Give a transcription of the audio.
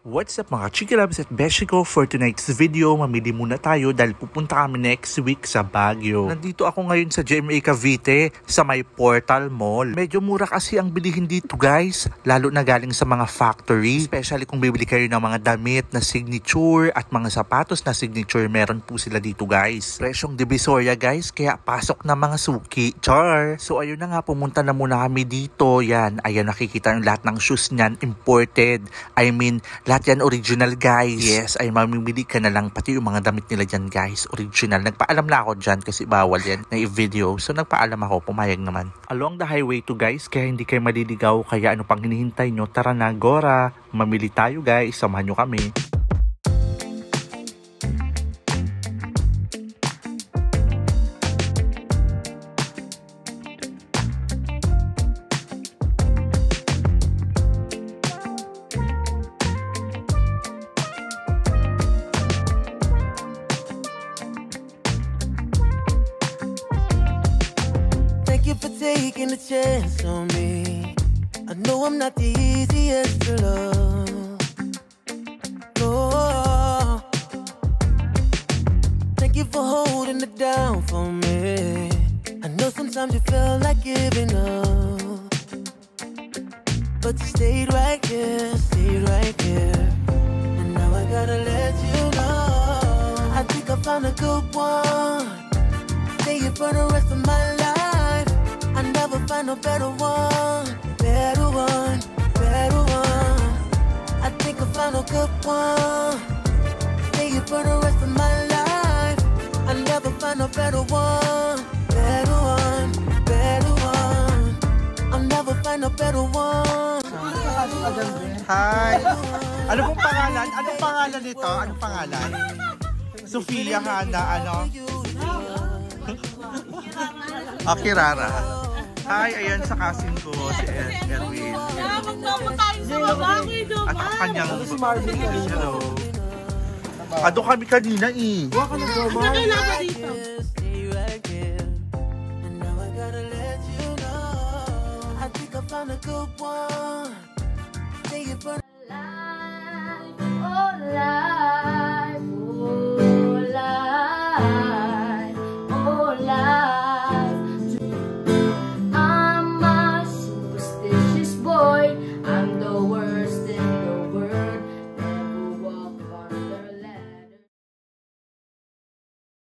What's up mga Chikilabs at Beshiko? For tonight's video, mamili muna tayo dahil pupunta kami next week sa Baguio. Nandito ako ngayon sa GMA Cavite sa may Portal Mall. Medyo mura kasi ang bilihin dito guys, lalo na galing sa mga factory. Especially kung bibili kayo ng mga damit na signature at mga sapatos na signature, meron po sila dito guys. Presyong Divisoria guys, kaya pasok na mga suki. Char! So ayun na nga, pumunta na muna kami dito. Yan, ayan nakikita yung lahat ng shoes niyan, imported. I mean, lahat yan original guys. Yes, ay mamimili ka na lang. Pati yung mga damit nila dyan guys, original. Nagpaalam na ako dyan kasi bawal yan na i-video. So nagpaalam ako, pumayag naman. Along the highway to guys, kaya hindi kayo maliligaw. Kaya ano pang hinihintay nyo? Tara na, Gora. Mamili tayo guys, samahan nyo kami. Thank you for taking a chance on me. I know I'm not the easiest to love. Oh, thank you for holding it down for me. I know sometimes you feel like giving up, but you stayed right here, and now I gotta let you know. I think I found a good one. Stay here for the rest of my life. I never find a better one, better one, better one. I think I found a good one. Stay here for the rest of my life. I never find a better one, better one, better one. I'll never find a better one. Hi! Ano pong pangalan? Anong pangalan nito? Anong pangalan? Sofia Hana, ano? Kirara. Hi, ayan sa cousin ko, si Erwin. At ang kanyang hello. Ado kami kanina eh. Ang kailangan dito. I think I found a good one. Stay in front.